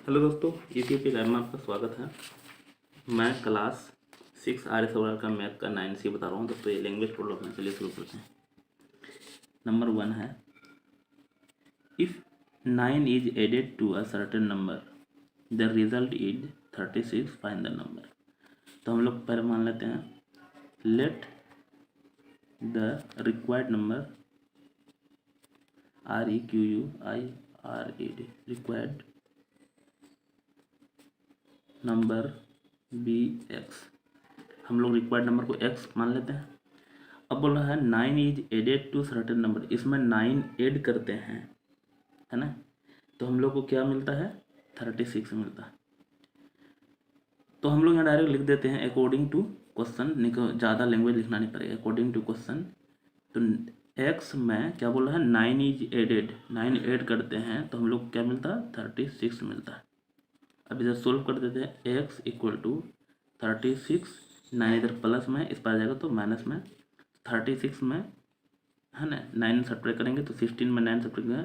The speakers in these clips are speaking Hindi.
हेलो दोस्तों, यूट्यूब पे लाइव में आपका स्वागत है। मैं क्लास 6 आर्य सवाल का मैथ का 9C बता रहा हूँ दोस्तों। ये लैंग्वेज प्रॉब्लम है, चलिए शुरू करते हैं। नंबर 1 है, if 9 is added to a certain number the result is 36, find the number. तो हम लोग पहले मान लेते हैं, let the required number REQUIRED required number be x. हम लोग रिक्वायर्ड नंबर को x मान लेते हैं। अब बोल रहा है 9 is added to certain number, इसमें 9 ऐड करते हैं, है ना। तो हम लोग को क्या मिलता है, 36 मिलता है। तो हम लोग यहाँ डायरेक्ट लिख देते हैं अकॉर्डिंग टू क्वेश्चन, ज़्यादा लैंग्वेज लिखना नहीं पड़ेगा। अकॉर्डिंग टू क्वेश्चन, तो x में क्या बोल रहा है, 9 इज एडेड, 9 ऐड करते हैं तो हम लोग क्या मिलता है, 36 मिलता है। अब इधर सोल्व कर देते हैं, x इक्वल टू 36, 9 इधर प्लस में, इस पर जाएगा तो माइनस में, 36 में, है ना, 9 सब्ट्रैक्ट करेंगे तो 16 में 9 सब्ट्रैक्ट करेंगे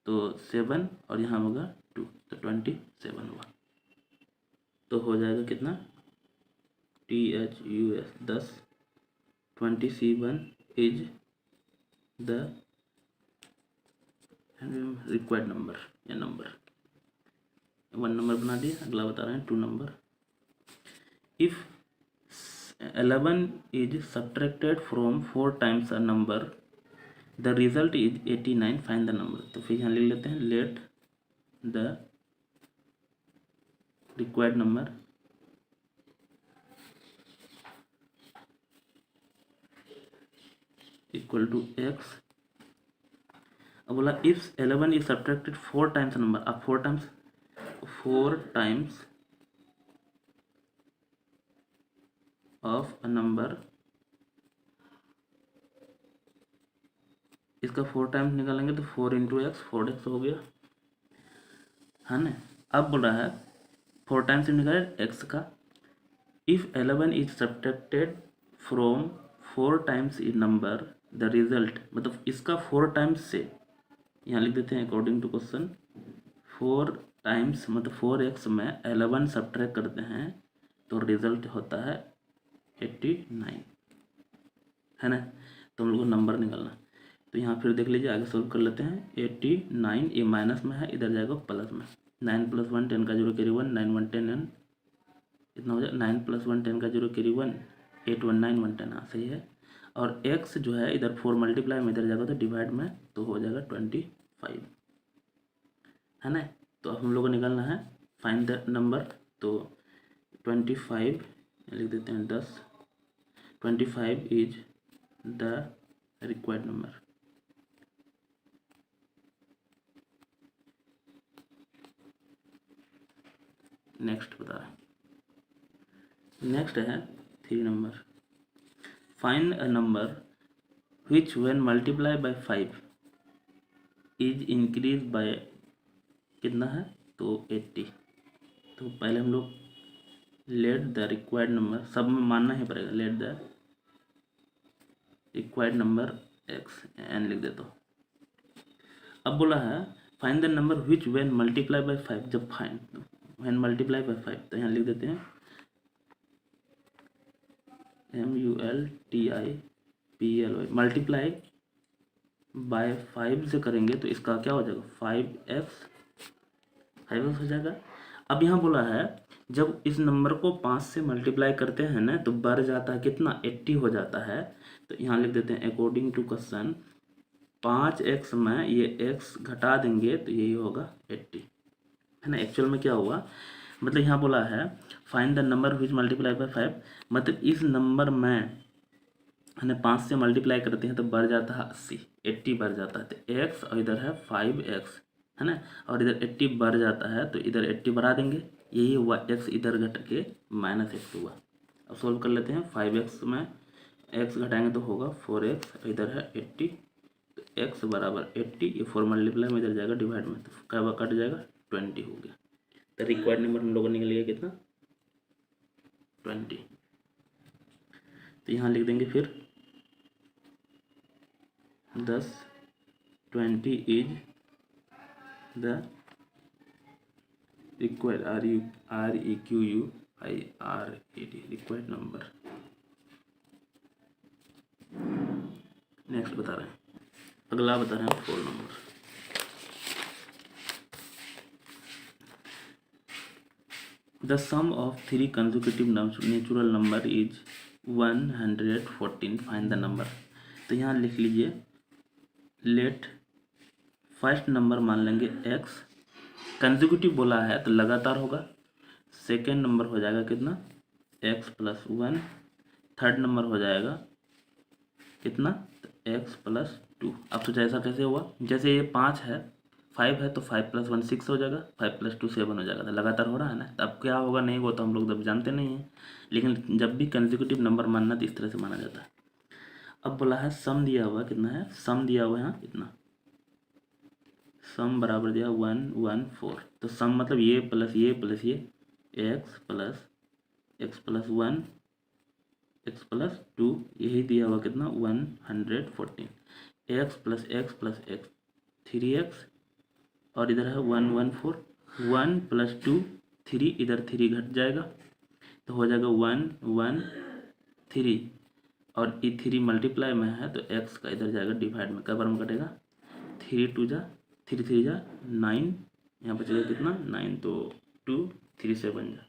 तो 7 और यहाँ होगा 2, तो 27 हुआ। तो हो जाएगा कितना, THUS 10, 27 is the required number या नंबर। 1 नंबर बना दिया। अगला बता रहे हैं 2 number, if 11 is subtracted from 4 times a number the result is 89, find the number। तो फिर यहाँ लिख लेते हैं, let the required number equal to x। अब बोला if 11 is subtracted 4 times a number, अब 4 times of a number, इसका 4 टाइम्स निकालेंगे तो 4 इंटू एक्स, 4x हो गया, है ना। अब बोल रहा है 4 टाइम्स निकाले x का, if 11 is subtracted from 4 times इ नंबर द रिजल्ट, मतलब इसका 4 टाइम्स से, यहाँ लिख देते हैं अकॉर्डिंग टू क्वेश्चन, 4 टाइम्स मतलब 4x में 11 सब्ट्रैक्ट करते हैं तो रिजल्ट होता है 89, है ना। तो हम लोग को नंबर निकालना, तो यहाँ फिर देख लीजिए, आगे सोल्व कर लेते हैं। 89 ये माइनस में है, इधर जाएगा प्लस में, 9 + 1 10 का 0 कैरी 1, 9 1 10 इतना हो जाए, 9 + 1 10 का 0 कैरी 1, 8 1 9 1 10, हाँ सही है। और x जो है इधर 4 मल्टीप्लाई में, इधर जाएगा तो डिवाइड में, तो हो जाएगा 25, है ना। तो अब हम लोग को निकालना है फाइंड द नंबर, तो 25 लिख देते हैं 10, 25 is the required number. Next बता रहे, नेक्स्ट है 3 number, find a number which when multiply by 5 is increase bye कितना है, तो 80। तो पहले हम लोग लेट द रिक्वायर्ड नंबर, सब में मानना ही पड़ेगा, late the required number x n लिख देता हूँ। अब बोला है find the number which when multiply by 5, जब फाइंड व्हेन मल्टीप्लाई बाय 5, तो यहाँ लिख देते हैं MULTIPLY, मल्टीप्लाई बाय 5 से करेंगे तो इसका क्या हो जाएगा, 5x हो जाएगा। अब यहाँ बोला है जब इस नंबर को 5 से मल्टीप्लाई करते हैं ना तो बढ़ जाता है कितना, 80 हो जाता है। तो यहाँ लिख देते हैं अकॉर्डिंग टू क्वेश्चन, 5x में ये x घटा देंगे तो यही होगा 80, है ना। एक्चुअल में क्या हुआ, मतलब यहाँ बोला है find the number which multiply by 5, मतलब इस नंबर में, है ना, 5 से मल्टीप्लाई करते हैं तो बढ़ जाता है 80, 80 बढ़ जाता है, तो x और इधर है 5x, है ना, और इधर 80 बढ़ जाता है तो इधर 80 बढ़ा देंगे, यही हुआ, x इधर घट के -x हुआ। अब सोल्व कर लेते हैं, 5x में x घटाएंगे तो होगा 4x, इधर है 80, तो x बराबर 80, ये 4 मल्टीप्लाई में इधर जाएगा डिवाइड में, तो क्या कट जाएगा, 20 हो गया। तो रिक्वायर्ड नंबर हम लोगों ने निकल गया कितना, 20। तो यहाँ लिख देंगे फिर 10, 20 is the required REQUIRED required number. Next बता रहे हैं, अगला बता रहे हैं 4 number. The sum of 3 consecutive natural number is 114, find the number. तो यहाँ लिख लीजिए, लेट फर्स्ट नंबर मान लेंगे x, कंसेक्यूटिव बोला है तो लगातार होगा। सेकेंड नंबर हो जाएगा कितना, x+1। थर्ड नंबर हो जाएगा कितना, तो x+2। अब सोचा ऐसा कैसे हुआ, जैसे ये 5 है, 5 है तो 5+1 6 हो जाएगा, 5+2 7 हो जाएगा। तो लगातार हो रहा है ना, तो अब क्या होगा नहीं, वो तो हम लोग जब जानते नहीं हैं, लेकिन जब भी कंसेक्यूटिव नंबर मानना तो इस तरह से माना जाता है। अब बोला है सम दिया हुआ कितना है, सम दिया हुआ है यहाँ इतना, सम बराबर दिया 114। तो सम मतलब ये प्लस ये प्लस ये, x+1 x+2, यही दिया हुआ कितना 114। x+x+x 3x, और इधर है 114, 1+2 3, इधर 3 घट जाएगा तो हो जाएगा 113, और ये 3 मल्टीप्लाई में है तो x का इधर जाएगा डिवाइड में, कबर में कटेगा, 3 2 जा 3 3 जा 9, यहाँ पर चलेगा कितना 9, तो 2 3 7 जा।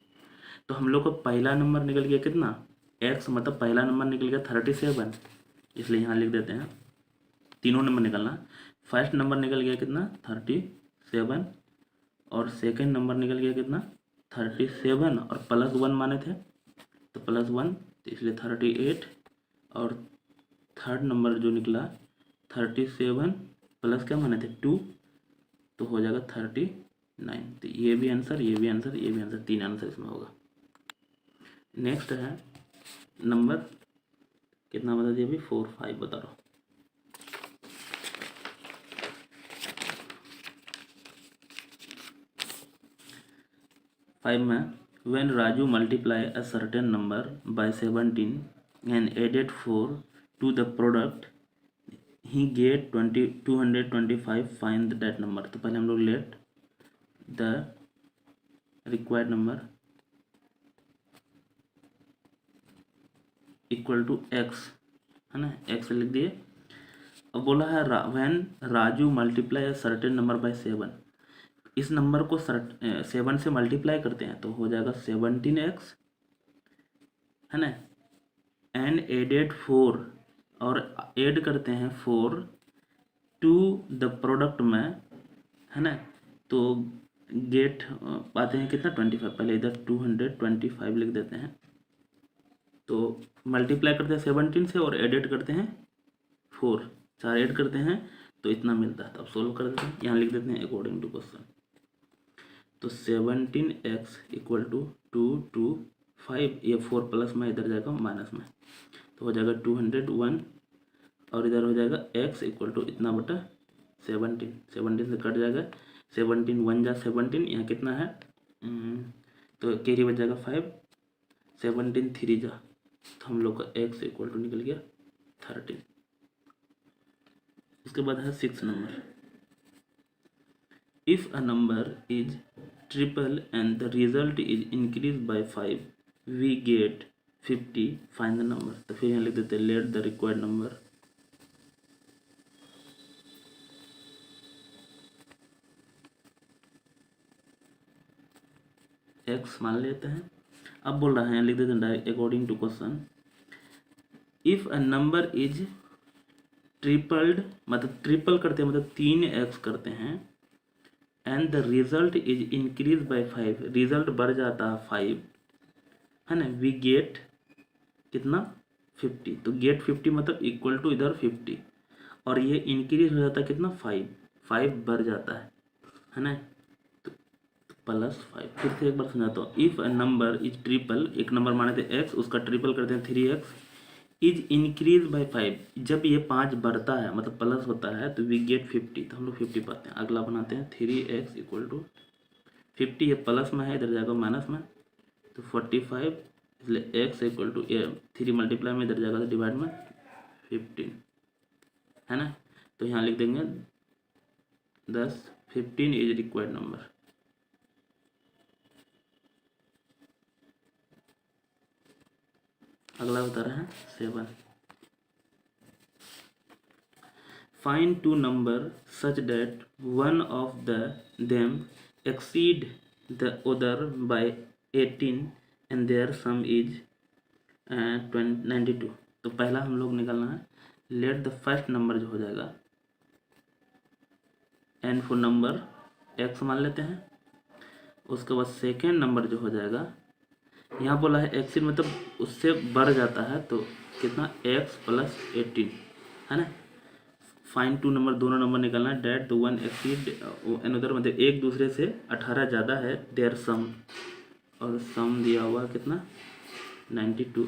तो हम लोग को पहला नंबर निकल गया कितना, x, मतलब पहला नंबर निकल गया 37, इसलिए यहाँ लिख देते हैं, तीनों नंबर निकलना। फर्स्ट नंबर निकल गया कितना 37, और सेकंड नंबर निकल गया कितना 37, और +1 माने थे तो +1, तो इसलिए 38, और थर्ड नंबर जो निकला 37 प्लस क्या माने थे 2, तो हो जाएगा 39। तो ये भी आंसर, ये भी आंसर, ये भी आंसर, 3 आंसर इसमें होगा। नेक्स्ट है नंबर कितना बता दिया अभी, 4 5 बता रहा हूँ। 5 में, when Raju multiply a certain number by 17 and added 4 to the product, he get 225, find that number। तो पहले हम लोग let the required number equal to x, है ना, x लिख दिए। अब बोला है when Raju multiply a certain number by 7, इस नंबर को 7 से मल्टीप्लाई करते हैं तो हो जाएगा 17x, है ना, एंड एडेड 4, और ऐड करते हैं 4 टू द प्रोडक्ट में, है ना, तो गेट पाते हैं कितना 25। पहले इधर 225 लिख देते हैं, तो मल्टीप्लाई करते हैं 17 से और एडेड करते हैं 4, 4 ऐड करते हैं तो इतना मिलता है। तो अब सोल्व कर देते हैं, यहाँ लिख देते हैं अकॉर्डिंग टू क्वेश्चन। तो 17x इक्वल टू 225, ये 4 प्लस में इधर जाएगा माइनस में, तो हो जाएगा 201, और इधर हो जाएगा x इक्वल टू इतना बटा 17, 17 से कट जाएगा, 17 1 जा 17, यहाँ कितना है तो कैरी बच जाएगा 5, 17 3 जा, तो हम लोग का x इक्वल टू निकल गया 13। उसके बाद है 6 number, if a number is triple and the result is increased by 5, we get 50, find the number। तो फिर यहाँ लिख देते हैं let the required number x मान लेते हैं। अब बोल रहा है लिख देते हैं direct according to question, if a number is tripled, मतलब ट्रिपल करते हैं मतलब 3x करते हैं, and the result is increase by 5, result बढ़ जाता है 5, है ना, वी गेट कितना 50। तो गेट 50 मतलब इक्वल टू इधर 50, और ये इंक्रीज हो जाता है कितना 5, 5 बढ़ जाता है ना, तो +5। फिर से एक बार समझाता हूँ, if a number is triple, एक नंबर माने थे x, उसका ट्रिपल करते हैं 3x, इज इंक्रीज बाय 5, जब ये 5 बढ़ता है मतलब प्लस होता है तो वी गेट 50, तो हम लोग 50 पाते हैं। अगला बनाते हैं 3x इक्वल टू 50, ये प्लस में है इधर जाएगा माइनस में, तो 45, इसलिए x इक्वल टू 3 मल्टीप्लाई में इधर जाएगा तो डिवाइड में 15, है ना, तो यहाँ लिख देंगे 10, 15 इज रिक्वायर्ड नंबर। अगला बता रहे हैं 7। Find two number such that one of them exceed the other by 18 and their sum is 92। तो पहला हम लोग निकालना है, लेट द फर्स्ट नंबर जो हो जाएगा n फॉर नंबर x मान लेते हैं। उसके बाद सेकेंड नंबर जो हो जाएगा, यहाँ बोला है एक्सीड मतलब उससे बढ़ जाता है, तो कितना x प्लस 18 है ना। फाइन टू नंबर, दोनों नंबर निकालना है। That the one exceed another मतलब एक दूसरे से 18 ज़्यादा है, देयर सम, और सम दिया हुआ कितना 92।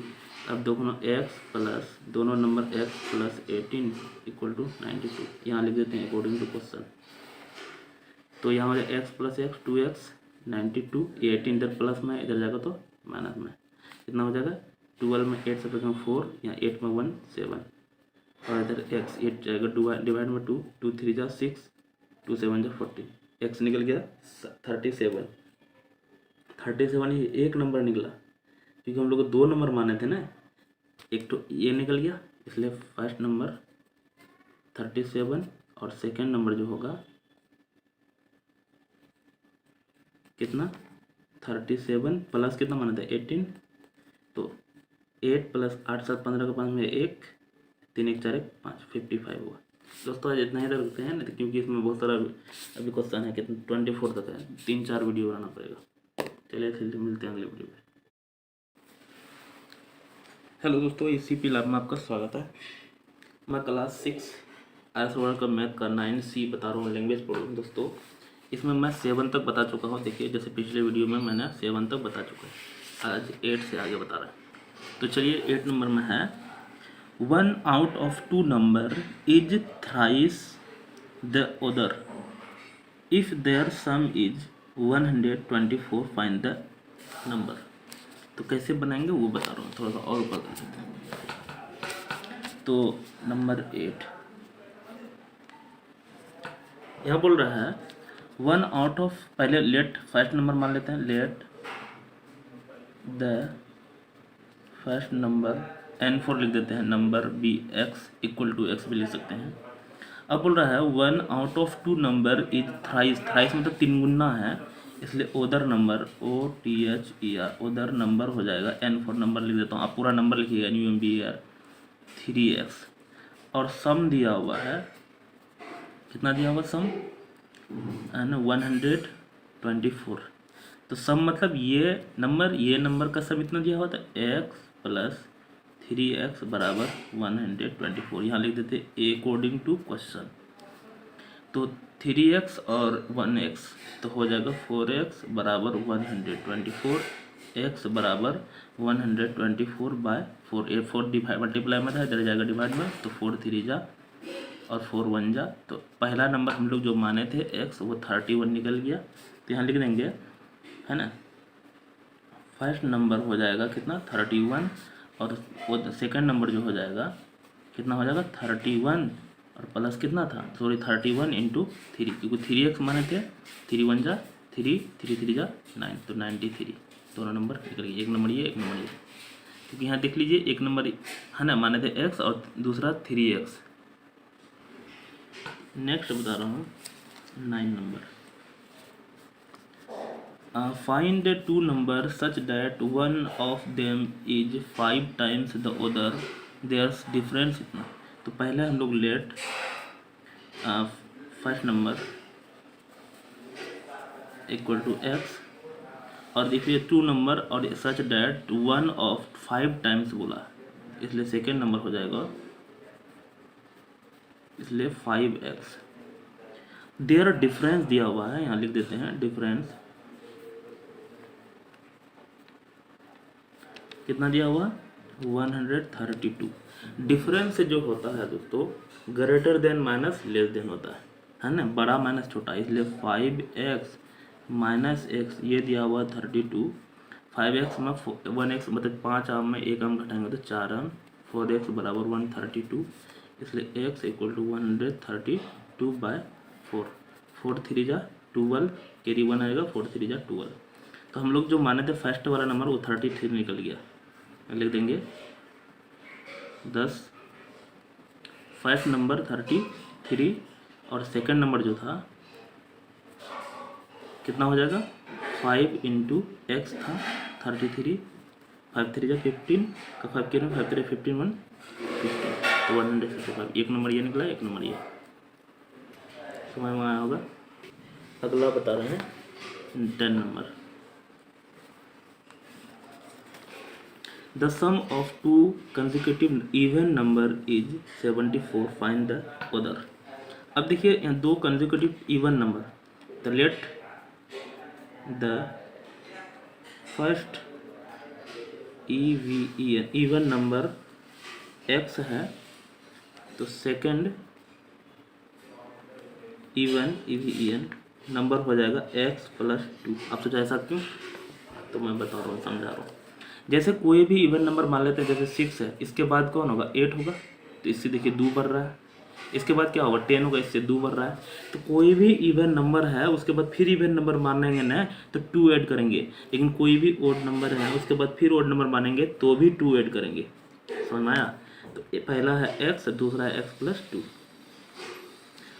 अब दोनों x प्लस दोनों number x plus 18 equal to 92, यहाँ लिख देते हैं अकॉर्डिंग टू क्वेश्चन। तो यहाँ हो जाए x प्लस एक्स 2x 92, 18 इधर प्लस में इधर जाएगा तो माइनस में, कितना हो जाएगा 12 में 8 से प्लस 4, यहाँ 8 में 1 7, और इधर x 8 जाएगा डिवाइड में 2, 2 3 जा 6, 2 7 जा 14, x निकल गया 37। 37 ही एक नंबर निकला, क्योंकि हम लोग को दो नंबर माने थे ना, एक तो ये निकल गया, इसलिए फर्स्ट नंबर 37 और सेकेंड नंबर जो होगा कितना 37 प्लस कितना माना था 18, तो 8 प्लस 8 7 15 का 5 में 1 3 1 4 1 5 55 हुआ। दोस्तों आज इतना ही रखते हैं, नहीं क्योंकि इसमें बहुत सारा अभी क्वेश्चन है, कितना 24 तक है, 3-4 वीडियो बनाना पड़ेगा। चलिए फिर मिलते हैं अगले वीडियो में। हेलो दोस्तों, इसी पी लैब में आपका स्वागत है। मैं क्लास 6 आर्ट्स वर्ड का मैथ का 9C बता रहा हूँ, लैंग्वेज पढ़ रहा हूँ। दोस्तों इसमें मैं 7 तक बता चुका हूँ। देखिए जैसे पिछले वीडियो में मैंने 7 तक बता चुका है, आज 8 से आगे बता रहा है। तो चलिए 8 नंबर में है, 1 out of 2 number is thrice the other if their sum is 124, find the number. तो कैसे बनाएंगे वो बता रहा हूँ, थोड़ा सा और ऊपर कर सकते हैं। तो नंबर 8 यहाँ बोल रहा है 1 आउट ऑफ, पहले लेट फर्स्ट नंबर मान लेते हैं, let the first number n4 लिख देते हैं, number be x equal to x भी लिख सकते हैं। अब बोल रहा है 1 out of 2 number is thrice, thrice मतलब 3 गुना है, इसलिए other number OTHER other number हो जाएगा, n4 नंबर लिख देता हूँ, आप पूरा नंबर लिखिएगा NUMBER 3x, और सम दिया हुआ है, कितना दिया हुआ सम है ना 124। तो सम मतलब ये नंबर का सम इतना दिया हुआ था, x प्लस 3x बराबर 124, यहाँ लिख देते अकॉर्डिंग टू क्वेश्चन। तो 3x और 1x तो हो जाएगा 4x बराबर 124, x बराबर 124 बाय 4, 4 डिवाइड मल्टीप्लाई में था, इधर जाएगा डिवाइड में, तो 4 3 जा और 4 1 जा। तो पहला नंबर हम लोग जो माने थे x वो 31 निकल गया, तो यहाँ लिख देंगे है ना, फर्स्ट नंबर हो जाएगा कितना 31, और वो सेकंड नंबर जो हो जाएगा कितना हो जाएगा 31 और प्लस कितना था, सॉरी 31 इंटू 3, क्योंकि 3x माने थे, 3 1 जा 3, 3 3 जा 9, तो 93 दोनों नंबर निकल गए, एक नंबर ये एक नंबर ये, क्योंकि यहाँ देख लीजिए एक नंबर है ना माने थे x और दूसरा 3x। नेक्स्ट बता रहा हूँ 9 number, find the 2 number such that one of them is 5 times the other, their difference इतना। तो पहले हम लोग let first number equal to x, और देखिए 2 नंबर और such that one of 5 times बोला, इसलिए सेकेंड नंबर हो जाएगा, इसलिए 5x। देयर डिफरेंस दिया हुआ है, यहाँ लिख देते हैं डिफरेंस कितना दिया हुआ 132। डिफरेंस जो होता है दोस्तों greater than minus less than होता है ना, बड़ा माइनस छोटा, इसलिए 5x माइनस x ये दिया हुआ 32, 5x में 1x मतलब 5 आम में 1 आम घटाएंगे तो 4 आम, 4x बराबर 132, इसलिए x इक्वल टू 132 बाय 4, 4 3 जा 12, कैरी 1 आएगा, 4 3 जा 12। तो हम लोग जो माने थे फर्स्ट वाला नंबर वो 33 निकल गया, लिख देंगे 10, फर्स्ट नंबर 33 और सेकंड नंबर जो था कितना हो जाएगा 5 इंटू एक्स था 33, 5 3 15 का 5 के 5 3 15 1 15 तो 155। एक नंबर ये निकला, एक नंबर ये, समझ में आया होगा। अगला बता रहे हैं 10 number. The sum of two consecutive even number is 74, find the other. अब देखिए यहाँ दो consecutive even number, the let the first even number x है तो सेकंड इवन नंबर हो जाएगा x + 2। आप सोचा ऐसा क्यों, तो मैं बता रहा हूँ, समझा रहा हूँ। जैसे कोई भी इवन नंबर मान लेते हैं, जैसे 6 है, इसके बाद कौन होगा 8 होगा, तो इससे देखिए 2 बढ़ रहा है। इसके बाद क्या होगा 10 होगा, इससे 2 बढ़ रहा है। तो कोई भी इवन नंबर है उसके बाद फिर इवन नंबर मानेंगे ना तो 2 ऐड करेंगे, लेकिन कोई भी ओड नंबर है उसके बाद फिर ओड नंबर मानेंगे तो भी 2 ऐड करेंगे। समझ में आया। तो पहला है x, दूसरा है x + 2।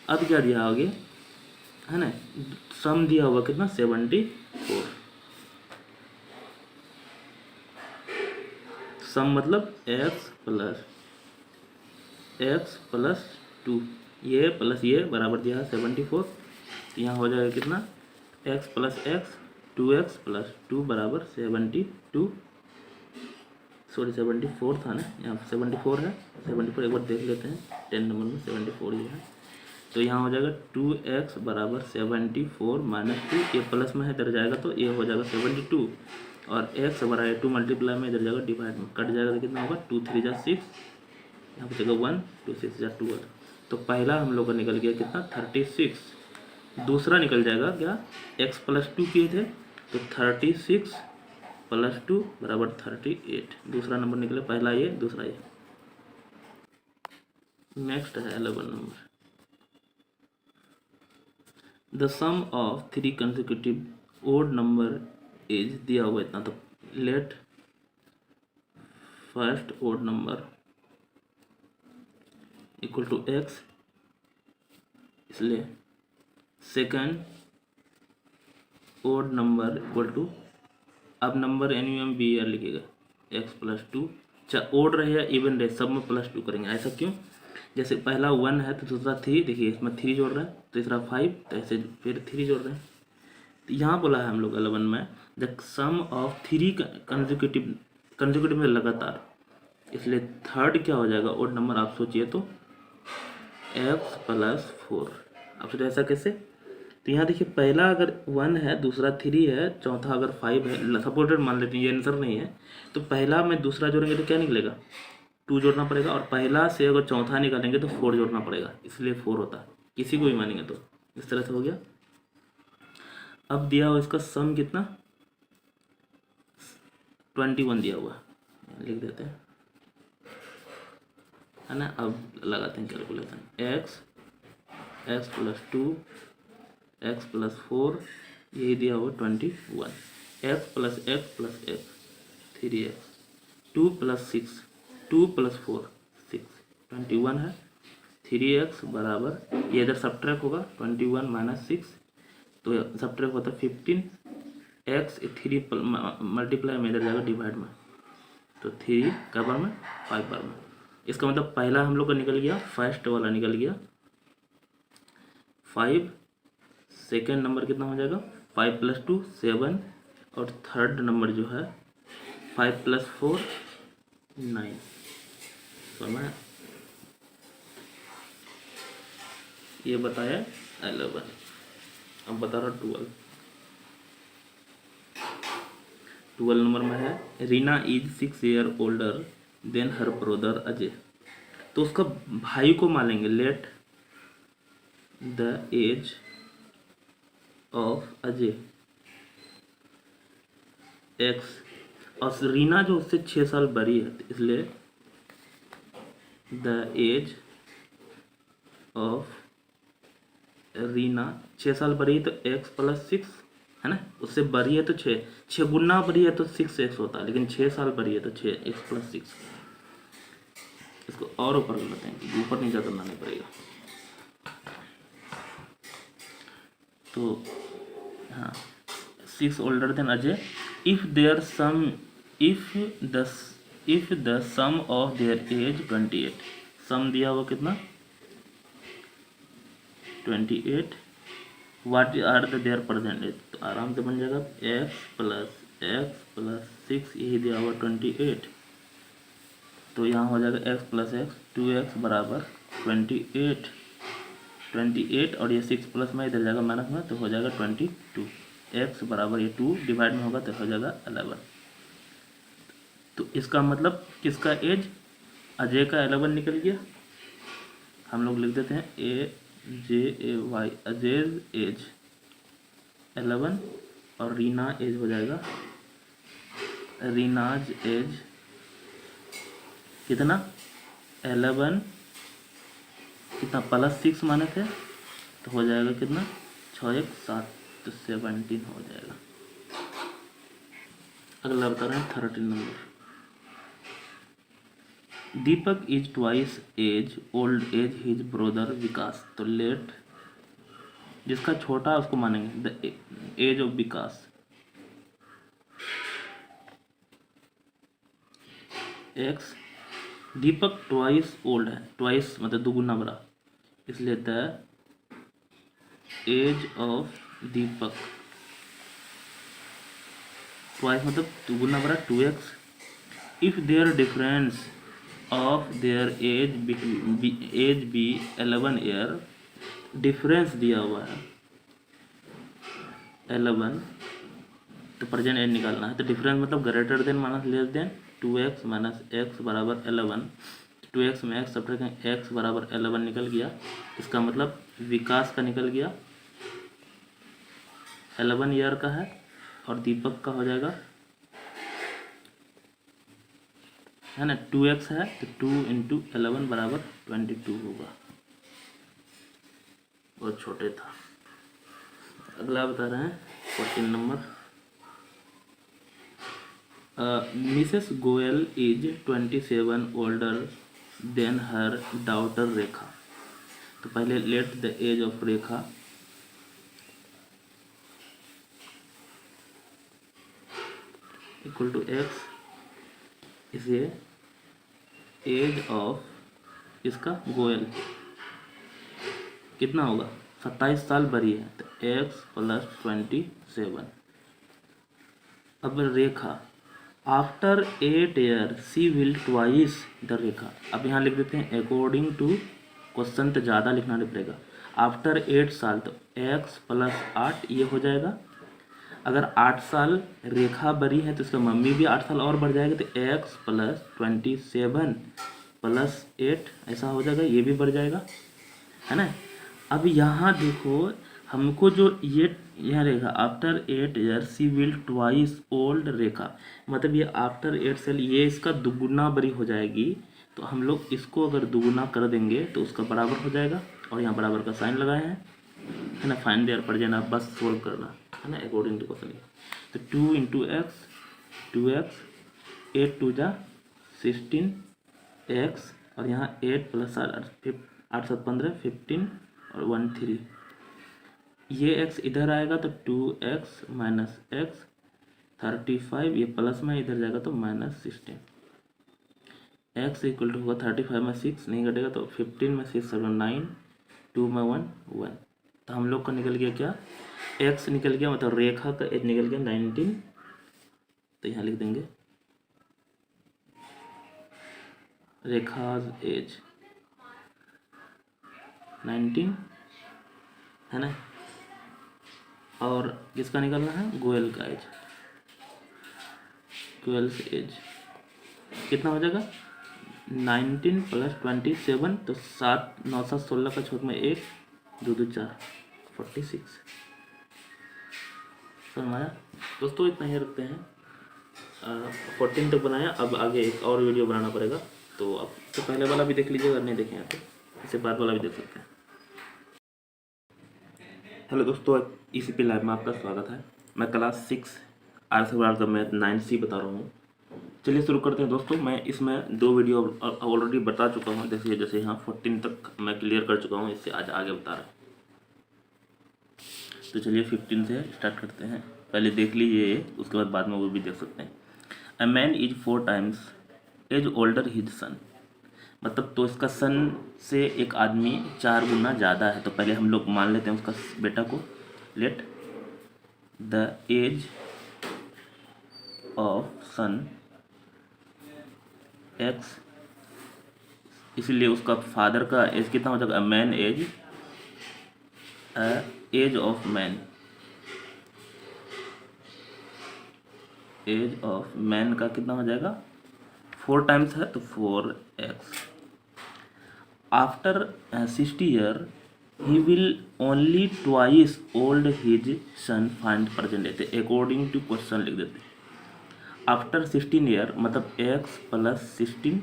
अब क्या दिया आगे है ना, सम दिया हुआ कितना 74। सम मतलब x + 2, ये प्लस ये बराबर दिया है 74। यहाँ हो जाएगा कितना x + x 2x + 2 बराबर 72, सॉरी 74 था ना, यहाँ 74 है। 74 एक बार देख लेते हैं, 10 नंबर में 74 ये है। तो यहाँ हो जाएगा 2x बराबर 74 - 2, ये प्लस में है इधर जाएगा तो ये हो जाएगा 72, और x बराबर 2 मल्टीप्लाई में इधर जाएगा डिवाइड में, कट जाएगा तो कितना होगा 2 3 जा 6, यहाँ पर जगह 1 2 6 जा 12। तो पहला हम लोग का निकल गया कितना 36। दूसरा निकल जाएगा क्या, x + 2 किए थे तो 36 + 2 बराबर 38। दूसरा नंबर निकले, पहला ये दूसरा ये। नेक्स्ट है 11 number. The sum of 3 consecutive odd number is दिया हुआ इतना, तो let first odd number equal to x, इसलिए second odd number equal to, अब नंबर NUMBR लिखेगा x + 2, चाहे ओड रहे या इवन रहे सब में +2 करेंगे। ऐसा क्यों, जैसे पहला 1 है तो दूसरा 3, देखिए इसमें 3 जोड़ रहे हैं, तीसरा 5, तो ऐसे फिर 3 जोड़ रहे हैं। तो यहाँ बोला है हम लोग 11 में द सम ऑफ 3 कंसेक्यूटिव में लगातार, इसलिए थर्ड क्या हो जाएगा ओड नंबर, आप सोचिए तो x + 4। आप सोचिए ऐसा कैसे, तो यहाँ देखिए पहला अगर 1 है, दूसरा 3 है, चौथा अगर 5 है, सपोर्टेड मान लेते हैं, ये आंसर नहीं है, तो पहला में दूसरा जोड़ेंगे तो क्या निकलेगा 2 जोड़ना पड़ेगा, और पहला से अगर चौथा निकालेंगे तो 4 जोड़ना पड़ेगा, इसलिए 4 होता है, किसी को भी मानेंगे तो। इस तरह से हो गया। अब दिया हुआ इसका सम कितना 21 दिया हुआ, लिख देते हैं है ना। अब लगाते हैं कैलकुलेशन, x + 2 x + 4, यही दिया हुआ 21, x + x + x 3x, 2 + 6 2 + 4 6, 21 है। 3x बराबर ये इधर सब्ट्रैक्ट होगा 21 - 6, तो सब्ट्रैक्ट होता है 15, x 3 मल्टीप्लाई में इधर जाएगा डिवाइड में, तो 3 का बार में 5 बार में। इसका मतलब पहला हम लोग का निकल गया, फर्स्ट वाला निकल गया 5, सेकेंड नंबर कितना हो जाएगा 5 + 2 7, और थर्ड नंबर जो है 5 + 4 9। समझ, ये बताया 11। अब बता रहा 12 नंबर में है Reena is 6 year older than her brother Ajay. तो उसका भाई को मानेंगे, let the age of Ajay x, और रीना जो उससे 6 साल बड़ी है, इसलिए द एज ऑफ रीना 6 साल बड़ी है तो x + 6 है ना, उससे बड़ी है तो 6 गुना बड़ी है तो 6x होता है, लेकिन 6 साल बड़ी है तो 6x + 6। इसको और ऊपर कर लेते हैं, ऊपर नीचे करना नहीं पड़ेगा। तो हाँ, 6 older than Ajay if the sum of their age 28, sum दिया हुआ कितना 28, what are the their present age, तो आराम से बन जाएगा x+6, यही दिया हुआ 28, तो यहाँ हो जाएगा x+x 2x बराबर 28 और ये 6 प्लस में इधर जाएगा माइनस में, तो हो जाएगा 22, x बराबर ये 2 डिवाइड में होगा तो हो जाएगा 11। तो इसका मतलब किसका एज, अजय का 11 निकल गया। हम लोग लिख देते हैं AJAY, अजय एज 11 और रीना एज हो जाएगा, रीनाज एज कितना 11 कितना +6 माने थे, तो हो जाएगा कितना 6 1 7, तो 17 हो जाएगा। अगला बता रहे हैं 13 number, Deepak is twice as old as his brother Vikas, तो लेट जिसका छोटा उसको मानेंगे the age of Vikas, x, Deepak twice old है, ट्वाइस मतलब दुगुना बड़ा, इसलिए the age of Deepak, twice मतलब दुगुना बड़ा 2x, if their difference of their age be 11 year, difference दिया हुआ है 11, तो प्रेजेंट एज निकालना है, तो डिफरेंस मतलब greater than minus less than, 2x minus x बराबर 11, 2x में एक्स सब्ट्रैक्ट करें, x बराबर 11 निकल गया, इसका मतलब विकास का निकल गया 11 ईयर का है और दीपक का हो जाएगा है ना 2x है, तो 2 × 11 बराबर 22 होगा, बहुत छोटे था। अगला बता रहे हैं 14 number, Mrs Goyal is 27 older than her daughter Rekha, तो पहले let the age of Rekha, equal to x, इसे एज ऑफ इसका गोयल कितना होगा 27 साल बड़ी है, तो x + 27। अब Rekha after 8 year she will twice the Rekha, अब यहाँ लिख देते हैं अकॉर्डिंग टू क्वेश्चन, तो ज़्यादा लिखना नहीं पड़ेगा, आफ्टर 8 साल तो x + 8 ये हो जाएगा, अगर 8 साल रेखा बड़ी है तो उसका मम्मी भी 8 साल और बढ़ जाएगा, तो x + 27 + 8 ऐसा हो जाएगा, ये भी बढ़ जाएगा है ना। अब यहाँ देखो हमको जो ये यहाँ Rekha after 8 year she will twice old Rekha, मतलब ये आफ्टर 8 साल ये इसका दुगुना बड़ी हो जाएगी, तो हम लोग इसको अगर दुगुना कर देंगे तो उसका बराबर हो जाएगा, और यहाँ बराबर का साइन लगाए हैं है ना, फाइंड देयर प्रेजेंट, आप बस सोल्व करना है ना अकॉर्डिंग टू क्वेश्चन। तो 2 × x 2x, 8 2 जा 16x, और यहाँ 8 + 8 7 15 15 और 1 3, ये x इधर आएगा तो 2x - x 35, ये प्लस में इधर जाएगा तो -16, x = होगा 35 में 6 नहीं घटेगा, तो 15 में 6 7 9, 2 में 1 1, तो हम लोग का निकल गया क्या x निकल गया, मतलब रेखा का एज निकल गया 19, तो यहाँ लिख देंगे रेखाज एज 19 है ना, और किसका निकलना है गोयल का एज, गोयल्स एज कितना हो जाएगा 19 + 27, तो 7 9 7 16 का छोट में 1 2 2 4 46, समझ दोस्तों, इतना ही रखते हैं, 14 तक बनाया, अब आगे एक और वीडियो बनाना पड़ेगा, तो अब तो पहले वाला भी देख लीजिएगा, अगर नहीं देखे हैं तो इससे बाद वाला भी देख सकते हैं। हेलो दोस्तों, ECP लाइव में आपका स्वागत है। मैं क्लास 6 आर्ट्स का मैथ 9C बता रहा हूँ। चलिए शुरू करते हैं दोस्तों। मैं इसमें 2 वीडियो ऑलरेडी बता चुका हूँ, जैसे जैसे यहाँ 14 तक मैं क्लियर कर चुका हूँ, इससे आज आगे बता रहा हूँ। तो चलिए 15 से स्टार्ट करते हैं। पहले देख लीजिए, उसके बाद में वो भी देख सकते हैं। A man is 4 times age older his son, मतलब तो इसका सन से एक आदमी 4 गुना ज़्यादा है। तो पहले हम लोग मान लेते हैं उसका बेटा को। Let the age of son x, इसलिए उसका फादर का एज कितना हो जाएगा? Man age, age of man, age of man का कितना हो जाएगा? 4 टाइम्स है तो 4x। After 60 year he will only twice old his son find present age according to question लिख देते हैं। आफ्टर 16 ईयर मतलब x प्लस 16,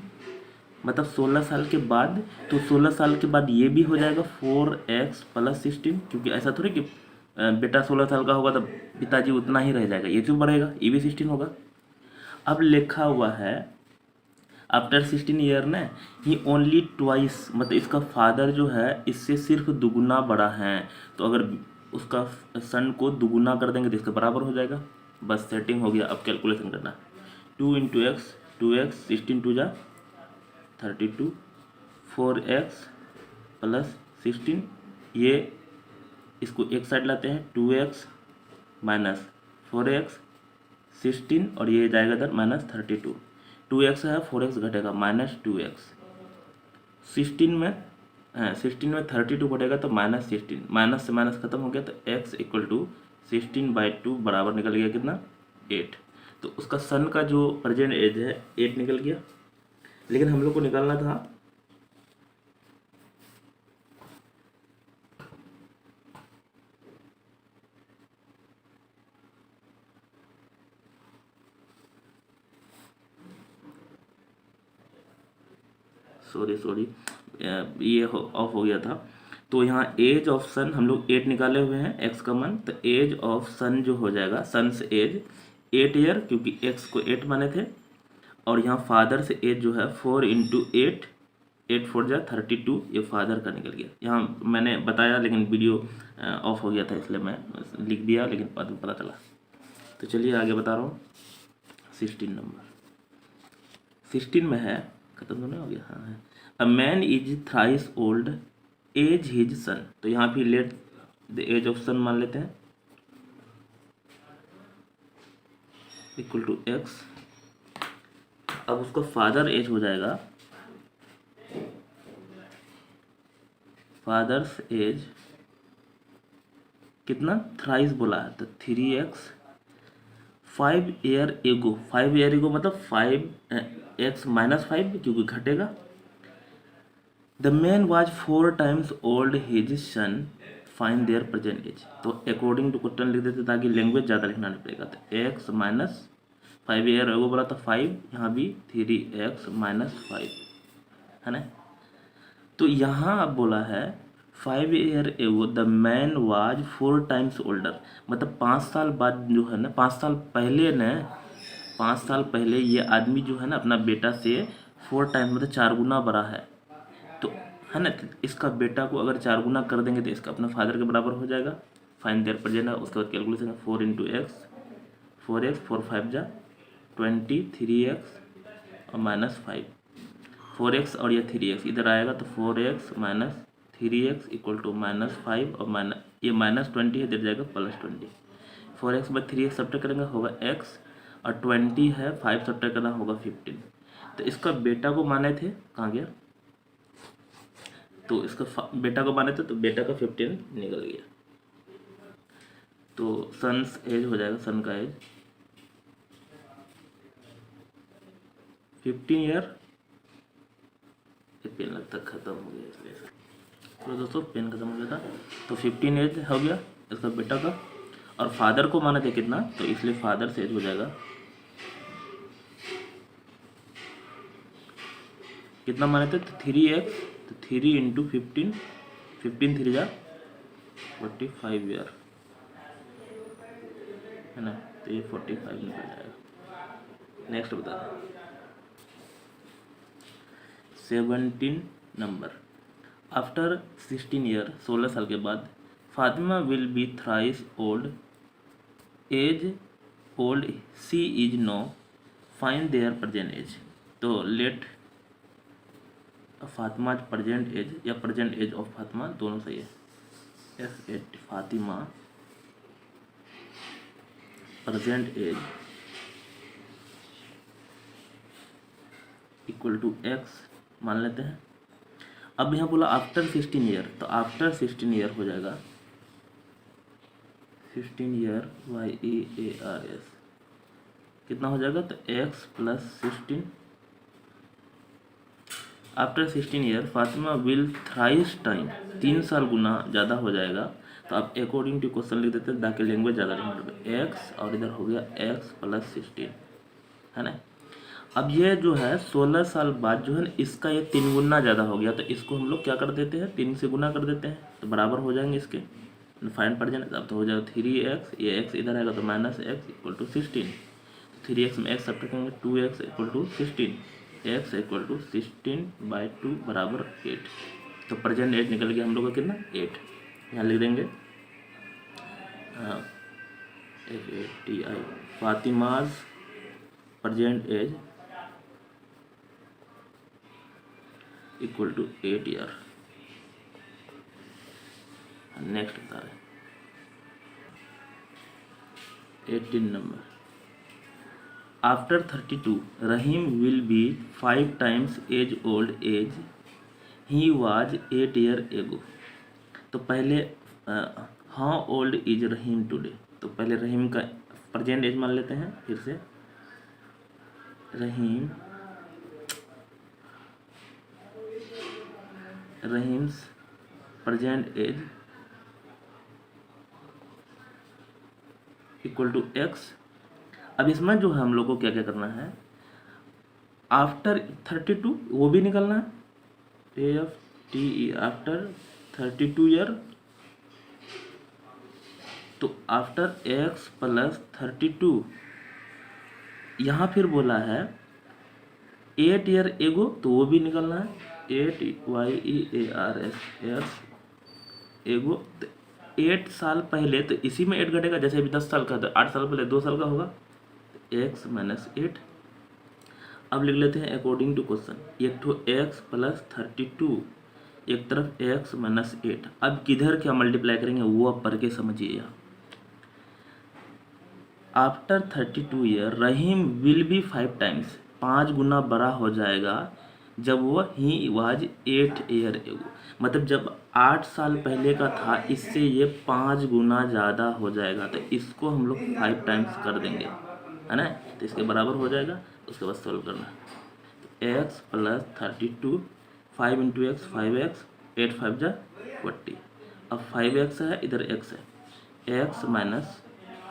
मतलब 16 साल के बाद। तो 16 साल के बाद ये भी हो जाएगा 4x प्लस 16, क्योंकि ऐसा थोड़ी कि बेटा 16 साल का होगा तो पिताजी उतना ही रह जाएगा, ये क्यों बढ़ेगा, ये भी 16 होगा। अब लिखा हुआ है आफ्टर 16 ईयर ना, ही ओनली ट्वाइस, मतलब इसका फादर जो है इससे सिर्फ दुगुना बड़ा है। तो अगर उसका सन को दुगुना कर देंगे तो इसके बराबर हो जाएगा। बस सेटिंग हो गया। अब कैलकुलेशन करना, 2 इंटू एक्स, 2x, 16 टू जा 32, 4x प्लस 16, ये इसको एक साइड लाते हैं, 2x माइनस 4x 16, और ये जाएगा इधर माइनस 32। 2x है, 4x घटेगा माइनस 2x। 16 में 32 घटेगा तो माइनस 16, माइनस से माइनस खत्म हो गया तो x इक्वल टू 16/2 बराबर निकल गया कितना? 8। तो उसका सन का जो प्रेजेंट एज है 8 निकल गया। लेकिन हम लोग को निकालना था सॉरी ये ऑफ हो गया था। तो यहाँ एज ऑफ सन हम लोग 8 निकाले हुए हैं, एक्स का मान। तो एज ऑफ सन जो हो जाएगा, सन से एज 8 ईयर, क्योंकि एक्स को 8 माने थे। और यहाँ फादर से एज जो है 4 इंटू 8, 8 4 जा 32, ये फादर का निकल गया। यहाँ मैंने बताया लेकिन वीडियो ऑफ हो गया था, इसलिए मैं लिख दिया, लेकिन बाद में पता चला। तो चलिए आगे बता रहा हूँ। 16 नंबर 16 में है, खत्म तो नहीं हो गया? हाँ है। अ man is thrice old as his son, तो यहाँ भी लेट द एज ऑफ सन मान लेते हैं इक्वल टू एक्स। अब उसका फादर एज हो जाएगा, फादर्स एज कितना? थ्राइस बोला है तो 3x 5 year ago, 5 year ago मतलब 5x माइनस 5, क्योंकि घटेगा। The man was 4 times old his son find their present age, तो अकॉर्डिंग टू क्वेश्चन लिख देते ताकि लैंग्वेज ज़्यादा लिखना नहीं पड़ेगा। तो x माइनस 5 ईयर एगो बोला था 5, यहाँ भी 3x माइनस 5 है ना। तो यहाँ अब बोला है 5 year ago the man was 4 times older, मतलब 5 साल बाद जो है ना, 5 साल पहले न, 5 साल पहले ये आदमी जो है ना अपना बेटा से 4 टाइम्स मतलब 4 गुना बड़ा है। तो है ना, इसका बेटा को अगर 4 गुना कर देंगे तो इसका अपना फादर के बराबर हो जाएगा। फाइन देयर प्रेजेंट है, उसके बाद कैलकुलेशन है 4 इंटू एक्स, 4x 4 5 जा 20, 3x और माइनस 5, 4x और ये 3x इधर आएगा तो 4x minus 3x equal to minus 5, और माइनस ये माइनस 20 है, इधर जाएगा plus 20। 4x by 3x subtract करेंगे होगा x, और 20 है 5 सब्ट्रैक्ट करना होगा 15। तो इसका बेटा को माने थे, कहाँ गया? तो इसका बेटा को माने थे तो बेटा का 15 निकल गया। तो सन्स एज हो जाएगा, सन का एज 15 ईयर। पेन लगता खत्म हो गया इसलिए, तो दोस्तों पेन खत्म हो गया था। तो 15 एज हो गया इसका बेटा का, और फादर को माना थे कितना, तो इसलिए फादर से एज हो जाएगा कितना माने थे? तो 3x, तो 3 इंटू 15, 15 3 जा 45 ईयर है ना, तो ये 45 निकल जाएगा। नेक्स्ट बता दें 17 नंबर। आफ्टर 16 ईयर, 16 साल के बाद, Fatima will be thrice old she is now, find their present age. तो लेट फातिमा प्रेजेंट एज या प्रेजेंट एज ऑफ फातिमा दोनों सही है। F8 Fatima present age equal to x मान लेते हैं। अब यहाँ बोला आफ्टर 16 ईयर, तो आफ्टर 16 ईयर हो जाएगा 16 ईयर YEARS कितना हो जाएगा, तो x plus 16। After 16 year Fatima will thrice time, 3 साल गुना ज़्यादा हो जाएगा। तो आप अकॉर्डिंग टू क्वेश्चन लिख देते हैं ताकि लैंग्वेज ज़्यादा नहीं x और इधर हो गया x प्लस 16, है ना। अब ये जो है 16 साल बाद जो है ना, इसका ये 3 गुना ज़्यादा हो गया, तो इसको हम लोग क्या कर देते हैं, 3 से गुना कर देते हैं, तो बराबर हो जाएंगे इसके। फाइंड पड़ जाए अब तो हो जाएगा 3x, ये x इधर आएगा तो minus x equal to 16। 3x में x सब रखेंगे, 2x equal to 16, x equal to 16/2 बराबर 8। तो प्रेजेंट एज निकल गया हम लोग का कितना, 8। यहाँ लिख देंगे FATI Fatima's present age equal to 8 year. Next बता रहे 18 number. After 32 Rahim will be 5 times age old age he was 8 year ago. तो पहले how old is Rahim today, तो पहले रहीम का प्रेजेंट एज मान लेते हैं। फिर से Rahim's present age equal to x. अब इसमें जो है हम लोग को क्या क्या करना है, आफ्टर 32 वो भी निकलना है, AFTE आफ्टर 32 ईयर। तो आफ्टर x प्लस 32 यहाँ फिर बोला है 8 ईयर एगो, तो वो भी निकलना है, 8 YEARS एगो। तो 8 साल पहले, तो इसी में 8 घटेगा, जैसे अभी 10 साल का, तो 8 साल पहले 2 साल का होगा, x माइनस 8। अब लिख लेते हैं अकॉर्डिंग टू क्वेश्चन, एक तो x प्लस 32, एक तरफ x माइनस 8। अब किधर क्या मल्टीप्लाई करेंगे वो आप पढ़ के समझिए। After 32 year Rahim will be 5 times, 5 गुना बड़ा हो जाएगा जब वो ही वाज 8 ईयर एगो। मतलब जब 8 साल पहले का था, इससे ये 5 गुना ज़्यादा हो जाएगा, तो इसको हम लोग 5 टाइम्स कर देंगे, है ना। तो इसके बराबर हो जाएगा, उसके बाद सॉल्व करना है। x plus 32, 5 into x 5x, 8 5 जा 40। अब 5x है, इधर x है, x माइनस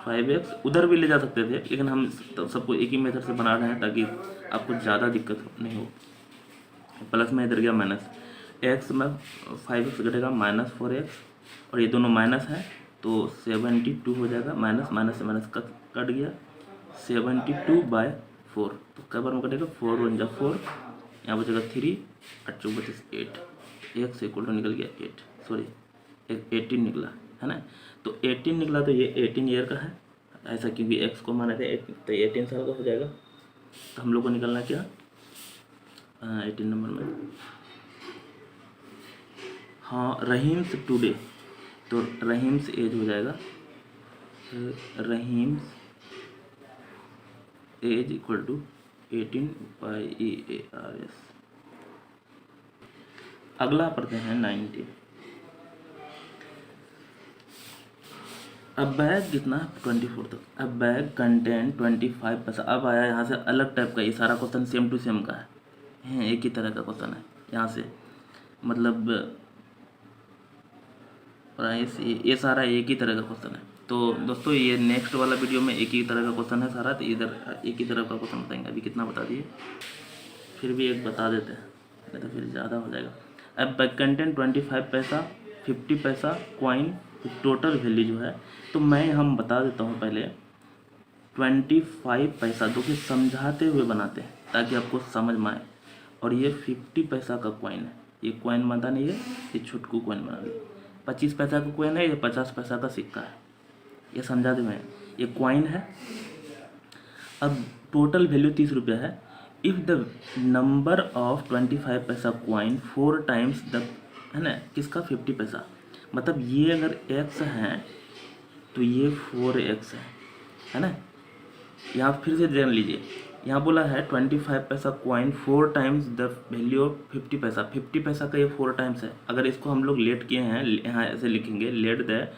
5x उधर भी ले जा सकते थे, लेकिन हम सबको एक ही मेथड से बना रहे हैं ताकि आपको ज़्यादा दिक्कत नहीं हो। प्लस में इधर गया माइनस, x में 5x घटेगा माइनस 4x, और ये दोनों माइनस है तो 72 हो जाएगा, माइनस माइनस से माइनस कट गया, 72/4। तो कई बार में कटेगा, 4 1 जा 4, यहाँ बचेगा 3, 8 4 8, x इक्वल टू निकल गया 8, सॉरी 18 निकला, है ना। तो 18 निकला, तो ये 18 ईयर का है, ऐसा क्योंकि x को माना था, तो 18 साल का हो जाएगा। तो हम लोग को निकलना क्या, 18 नंबर में, हाँ रहीम्स टुडे, तो रहीम्स एज हो जाएगा, Rahim's as equal to 18/EARS। अगला पढ़ते हैं 90। अब बैग कितना, 24 तक। अब बैग कंटेंट 25 पैसा। अब आया यहाँ से अलग टाइप का, ये सारा क्वेश्चन सेम टू सेम का है, एक ही तरह का क्वेश्चन है यहाँ से, मतलब प्राइस ये सारा एक ही तरह का क्वेश्चन है। तो दोस्तों ये नेक्स्ट वाला वीडियो में एक ही तरह का क्वेश्चन है सारा, तो इधर एक ही तरह का क्वेश्चन बताएंगे। अभी कितना बता दिए, फिर भी एक बता देते हैं, नहीं तो फिर ज़्यादा हो जाएगा। अब बैग कंटेंट 25 पैसा, 50 पैसा कॉइन, टोटल वैल्यू जो है, तो मैं हम बता देता हूँ पहले 25 पैसा, देखिए समझाते हुए बनाते हैं ताकि आपको समझ में आए। और ये 50 पैसा का कॉइन है, ये कॉइन बता नहीं है, ये छुटकू कॉइन बना लिया। 25 पैसा का कॉइन है, ये 50 पैसा का सिक्का है, ये समझाते हुए ये कॉइन है। अब टोटल वैल्यू 30 रुपया है। इफ़ द नंबर ऑफ 25 पैसा कॉइन 4 टाइम्स द, है ना, किसका 50 पैसा, मतलब ये अगर x है तो ये 4x है ना। यहाँ फिर से जान लीजिए, यहाँ बोला है 25 पैसा coin 4 times the value of 50 पैसा। 50 पैसा का ये 4 टाइम्स है। अगर इसको हम लोग लेट किए हैं, यहाँ ऐसे लिखेंगे, लेट द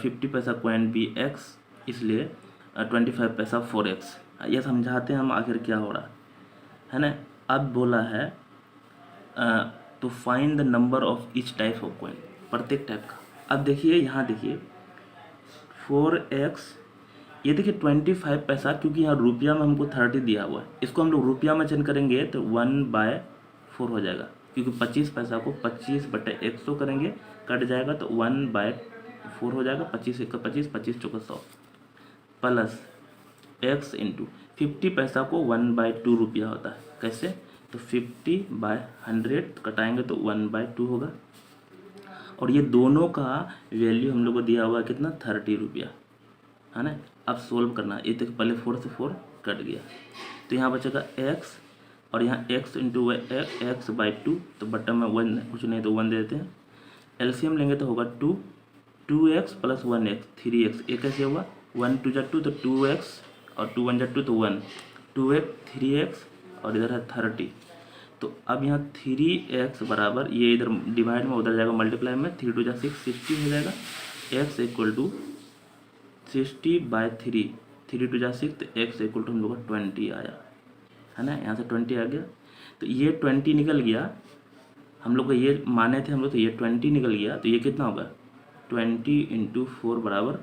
50 पैसा कॉइन बी x, इसलिए 25 पैसा 4x। ये समझाते हैं हम आखिर क्या हो रहा है ना। अब बोला है तो find the number of each type of coin, प्रत्येक टाइप का। अब देखिए यहाँ देखिए 4x, ये देखिए 25 पैसा, क्योंकि यहाँ रुपया में हमको 30 दिया हुआ है, इसको हम लोग रुपया में चेंज करेंगे तो 1/4 हो जाएगा, क्योंकि 25 पैसा को 25/100 करेंगे, कट जाएगा तो 1/4 हो जाएगा। 25 1 25, 25 चौका 100, प्लस x इंटू 50 पैसा को 1/2 रुपया होता है। कैसे, तो 50/100 कटाएंगे तो 1/2 होगा। और ये दोनों का वैल्यू हम लोग को दिया हुआ है कितना, 30 रुपया, है ना। अब सोल्व करना, ये तक पहले 4 से 4 कट गया, तो यहाँ बचेगा x, और यहाँ x इंटू x/2, तो बटन में 1, कुछ नहीं तो 1 दे देते हैं। एलसीएम लेंगे तो होगा 2x प्लस 1x 3x। ये कैसे होगा, 1 2 जा 2 तो 2x, और 2 1 जा 2 तो 1, 2x 3x, और इधर है 30। तो अब यहाँ 3x बराबर, ये इधर डिवाइड में उधर जाएगा मल्टीप्लाई में, 3 2 जा 6, 60 हो जाएगा। x इक्वल टू 60/3, 3 2 जा 6, तो x इक्वल टू हम लोग का 20 आया, है ना। यहाँ से 20 आ गया, तो ये 20 निकल गया। हम लोग को ये माने थे हम लोग, तो ये 20 निकल गया, तो ये कितना होगा, 20 इंटू 4 बराबर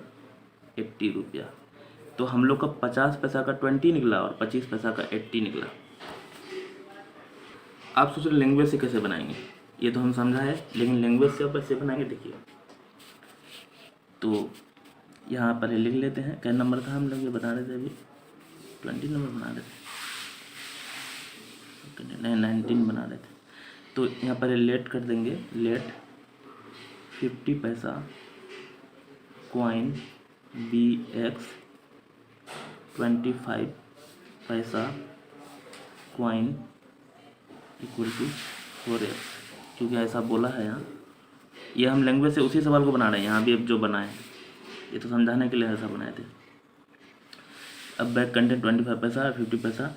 80 रुपया। तो हम लोग का 50 पैसा का 20 निकला और 25 पैसा का 80 निकला। आप सोच रहे लैंग्वेज से कैसे बनाएंगे, ये तो हम समझा है, लेकिन लैंग्वेज से आप कैसे बनाएंगे देखिए। तो यहाँ पर लिख लेते हैं, क्या नंबर था हम लोग ये बता रहे थे अभी, 20 नंबर बना रहे थे, नहीं 19 बना रहे थे। तो यहाँ पर लेट कर देंगे, लेट 50 पैसा कॉइन बी एक्स, 25 पैसा कॉइन इक्वल टू 4x, क्योंकि ऐसा बोला है यहाँ। ये हम लैंग्वेज से उसी सवाल को बना रहे हैं, यहाँ भी अब जो बनाए ये तो समझाने के लिए ऐसा बनाए थे। अब बैक कंटेंट 25 पैसा 50 पैसा,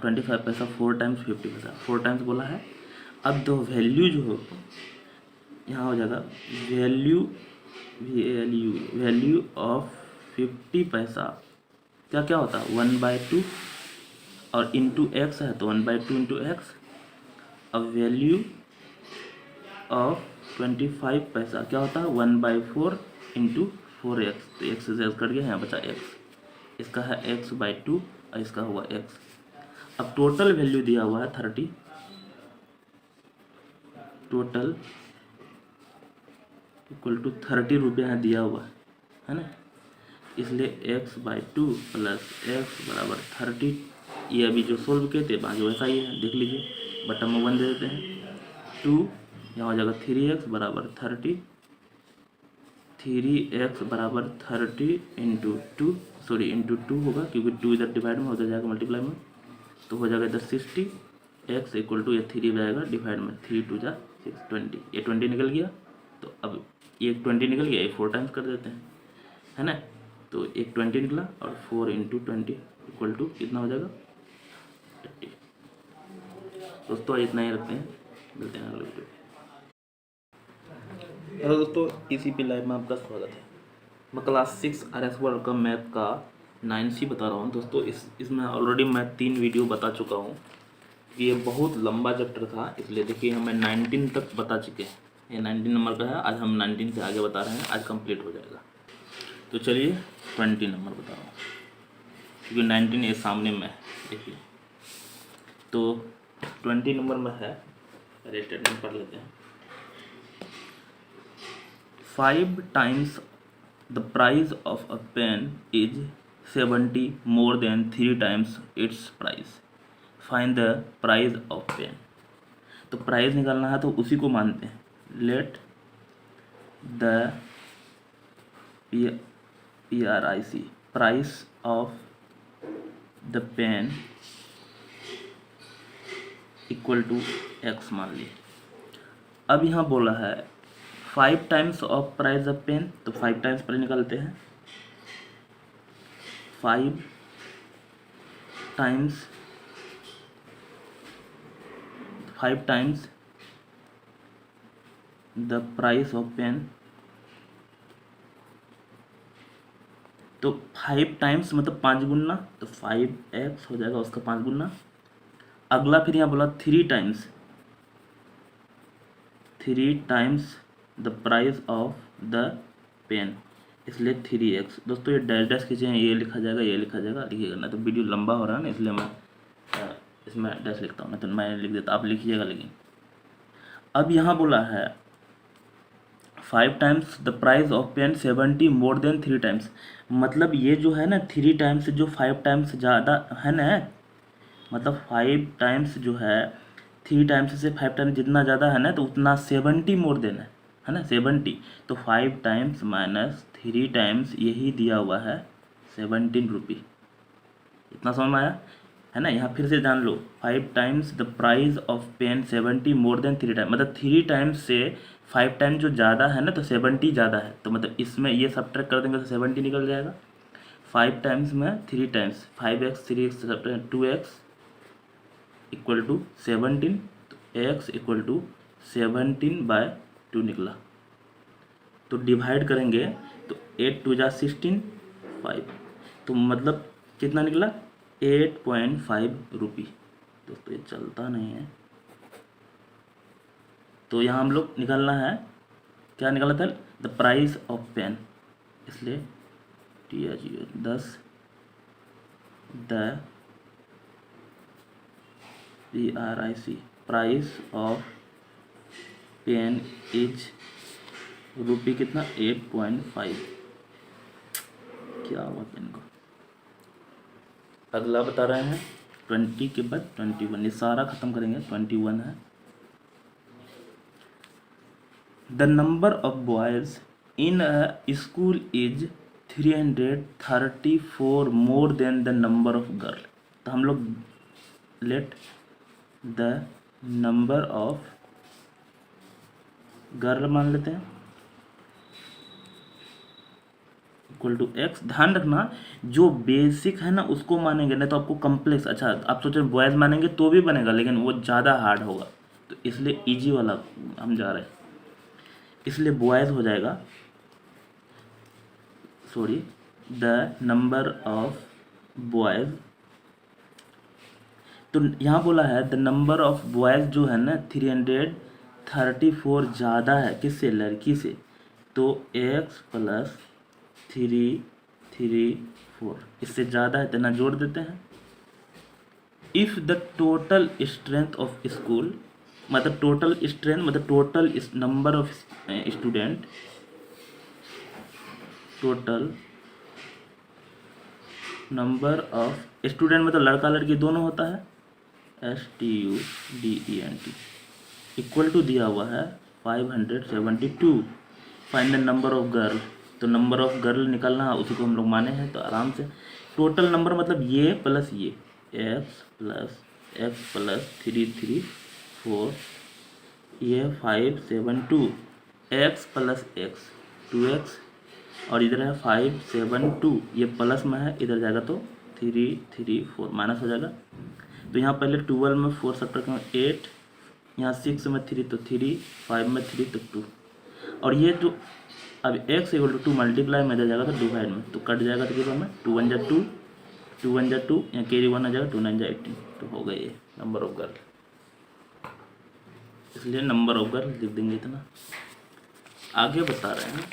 25 पैसा 4 टाइम्स 50 पैसा, 4 टाइम्स बोला है। अब दो वैल्यू जो हो यहाँ हो जाएगा, वैल्यू ऑफ 50 पैसा क्या क्या होता है, 1/2, और इंटू एक्स है तो 1/2 इंटू एक्स। अब वैल्यू ऑफ 25 पैसा क्या होता है, 1/4 इंटू 4x, तो x से x कट गया, यहाँ बचा x, इसका है x/2 और इसका हुआ x। अब टोटल वैल्यू दिया हुआ है 30, टोटल इक्वल टू 30 रुपया दिया हुआ है ना, इसलिए x/2 प्लस x बराबर 30। ये अभी जो सोल्व किए थे बाकी वैसा ही है, देख लीजिए, बटन में 1 दे देते हैं, 2 यहाँ हो जाएगा 3x बराबर 30, 3x बराबर 30 इंटू 2, सॉरी इंटू 2 होगा, क्योंकि 2 इधर डिवाइड में उधर जाएगा मल्टीप्लाई में, तो हो जाएगा इधर 60, x इक्वल टू ये 3 जाएगा डिवाइड में, 3 2 जा 6, 20, ये 20 निकल गया। तो अब ये 20 निकल गया, ये 4 टाइम्स कर देते हैं, है ना। तो एक 20 निकला और 4 इंटू 20 इक्वल टू कितना हो जाएगा, 80। दोस्तों इतना ही रखते हैं, मिलते हैं अगले वीडियो। हेलो दोस्तों, ECP लाइव में आपका स्वागत है। मैं क्लास 6 RS वर्ग का मैथ का 9C बता रहा हूँ दोस्तों। इसमें ऑलरेडी मैं 3 वीडियो बता चुका हूँ। ये बहुत लंबा चैप्टर था, इसलिए देखिए हमें 19 तक बता चुके हैं। ये 19 नंबर का है, आज हम 19 से आगे बता रहे हैं, आज कंप्लीट हो जाएगा। तो चलिए 20 नंबर बता रहा हूँ, क्योंकि 19 ये सामने में है, देखिए। तो 20 नंबर में है, पहले स्टेटमेंट पढ़ लेते हैं। 5 times the price of a pen is 70 more than 3 times its price. Find the price of pen. तो प्राइस निकालना है तो उसी को मानते हैं. Let the PRIC price of the pen equal to x मान ली. अब यहाँ बोला है 5 times of price of pen, तो 5 टाइम्स पर निकालते हैं. 5 times the price of pen, तो 5 टाइम्स मतलब 5 गुना, तो 5x हो जाएगा उसका 5 गुना. अगला फिर यहाँ बोला 3 times the price of the pen, इसलिए 3x. दोस्तों ये डैश डैश कीजिए, ये लिखा जाएगा लिखिएगा ना, तो वीडियो लंबा हो रहा है ना, इसलिए मैं इसमें डैश लिखता हूँ, ना तो मैं लिख देता, आप लिखिएगा. लेकिन अब यहाँ बोला है 5 times the price of pen 70 more than 3 times, मतलब ये जो है ना 3 टाइम्स से जो 5 टाइम्स ज़्यादा है ना, मतलब 5 टाइम्स जो है 3 टाइम्स से 5 टाइम्स जितना ज़्यादा है ना, तो उतना 70 मोर देन है ना 70. तो 5 टाइम्स माइनस 3 टाइम्स यही दिया हुआ है 17 रुपी. इतना समझ में आया है ना. यहाँ फिर से जान लो 5 times the price of pen 70 more than 3 time, मतलब 3 टाइम्स से 5 टाइम जो ज़्यादा है ना, तो 70 ज़्यादा है, तो मतलब इसमें ये सब्ट्रैक्ट कर देंगे तो 70 निकल जाएगा. 5 टाइम्स में 3 times 5x 3x 2x equal to 17, तो x इक्वल टू 17/2 निकला. तो डिवाइड करेंगे तो 8 2 जा 16 5, तो मतलब कितना निकला 8.5 रुपी. दोस्तों ये चलता नहीं है, तो यहाँ हम लोग निकालना है, क्या निकाला था, द प्राइस ऑफ पेन, इसलिए TR0 the PRIC price of pen is rupee कितना 8.5. क्या हुआ पेन को. अगला बता रहे हैं 20 के बाद 21, ये सारा खत्म करेंगे. 21 है the number of boys in a school is 334 more than the number of girl. तो हम लोग let the number of girl मान लेते हैं इक्वल टू x. ध्यान रखना जो बेसिक है ना उसको मानेंगे, नहीं तो आपको कम्प्लेक्स, अच्छा आप सोच रहे बॉयज़ मानेंगे तो भी बनेगा, लेकिन वो ज़्यादा हार्ड होगा, तो इसलिए इजी वाला हम जा रहे हैं, इसलिए बॉयज़ हो जाएगा. Sorry, the number of boys, तो यहाँ बोला है द नंबर ऑफ बॉयज़ जो है ना 334 ज़्यादा है किससे, लड़की से, तो x प्लस 334 इससे ज़्यादा है, तो ना जोड़ देते हैं. If the total strength of school, मतलब टोटल स्ट्रेंथ मतलब total number of student, total number of student मतलब लड़का लड़की दोनों होता है, STUDENT इक्वल टू दिया हुआ है 572. Find the number of girl, तो नंबर ऑफ गर्ल निकालना है, उसी को हम लोग माने हैं, तो आराम से टोटल नंबर मतलब ये प्लस ये x प्लस 334, ये 572, x प्लस x 2x, और इधर है 572, ये प्लस में है, इधर जाएगा तो 334 माइनस हो जाएगा. तो यहाँ पहले 12 में 4 सब्ट्रैक्ट में 8, यहाँ 6 में 3 तो 3, 5 में 3 तो 2, और ये जो अब x इक्वल टू 2 मल्टीप्लाई में इधर जाएगा तो डिवाइड में, तो कट जाएगा, तो कितना में 2 1 जा 2, 2 1 जा 2, यहाँ कैरी 1 आ जाएगा, 2 9 जा 18, तो हो गई ये नंबर ऑफ गर्ल. इसलिए नंबर ऑफ गर्ल लिख देंगे इतना. आगे बता रहे हैं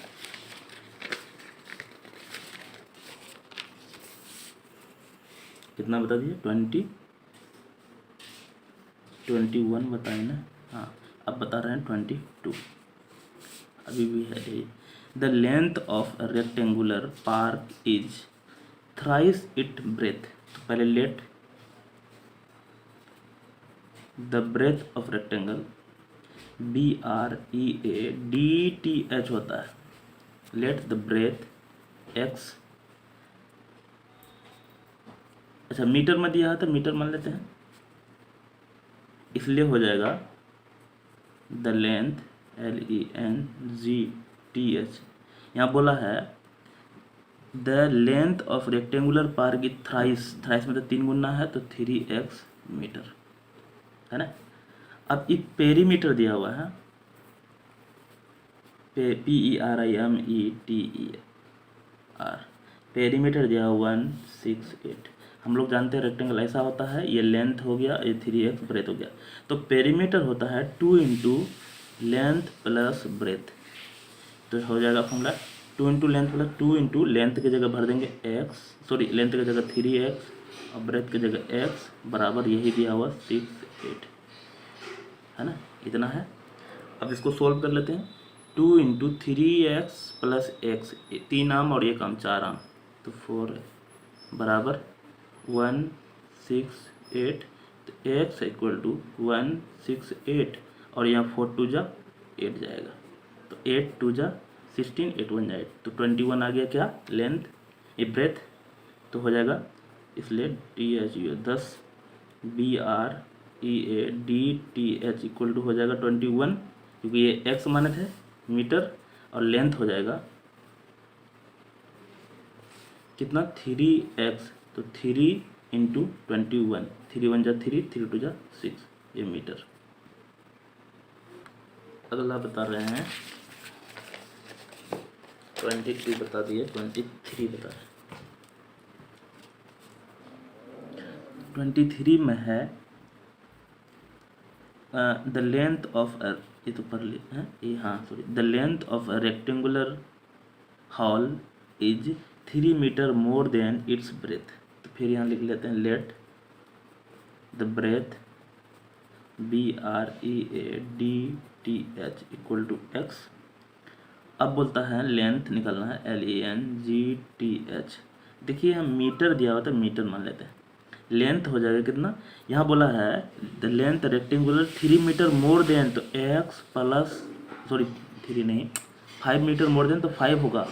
कितना बता दिए 21 बताए ना. हाँ, अब बता रहे हैं 22, अभी भी है. The length of rectangular park is thrice it breadth, तो पहले let the breadth of rectangle BREADTH होता है, लेट द ब्रेथ एक्स, अच्छा मीटर में दिया है तो मीटर मान लेते हैं, इसलिए हो जाएगा द लेंथ LENGTH। यहाँ बोला है the length of rectangular park is thrice, thrice मतलब 3 गुना है तो 3x मीटर है ना। अब ये पेरीमीटर दिया हुआ है, PERIMETER, पेरीमीटर दिया हुआ 168। हम लोग जानते हैं रेक्टेंगल ऐसा होता है, ये लेंथ हो गया, ये 3x ब्रेथ हो गया, तो पेरीमीटर होता है 2 इंटू लेंथ प्लस ब्रेथ, तो हो जाएगा formula 2 into length plus 2 into length की जगह भर देंगे x, सॉरी लेंथ की जगह 3x और ब्रेथ की जगह x बराबर यही दिया हुआ 68 है ना, इतना है। अब इसको सोल्व कर लेते हैं, 2 इंटू 3x प्लस x, 3 आम और 1 आम 4 आम, तो 4 बराबर 168, तो x इक्वल टू 168 और यहाँ 4 2 जा 8 जाएगा, तो 8 2 जा 16, 8 1 जा 8, तो 21 आ गया क्या लेंथ, ये ब्रेथ, तो हो जाएगा इसलिए TH 10 BREADTH इक्वल टू हो जाएगा 21, क्योंकि ये x माने थे मीटर और लेंथ हो जाएगा कितना 3x, तो 3 इंटू 21, 3 1 जा 3, 3 2 जा 6, ये मीटर। अगला बता रहे हैं 22 बता दिए, 23 बता रहे हैं। 23 में है द लेंथ ऑफ ये तो पढ़ ली है ये, हाँ sorry, the length of a rectangular hall is 3 metre more than its breadth, तो फिर यहाँ लिख लेते हैं let the breadth BREADTH equal to x। अब बोलता है लेंथ निकालना है LENGTH, देखिए यहाँ मीटर दिया हुआ था, मीटर मान लेते हैं, लेंथ हो जाएगा कितना, यहाँ बोला है the length rectangular 3 metre more than, तो x प्लस सॉरी 3 नहीं 5 मीटर मोर देन, तो 5 होगा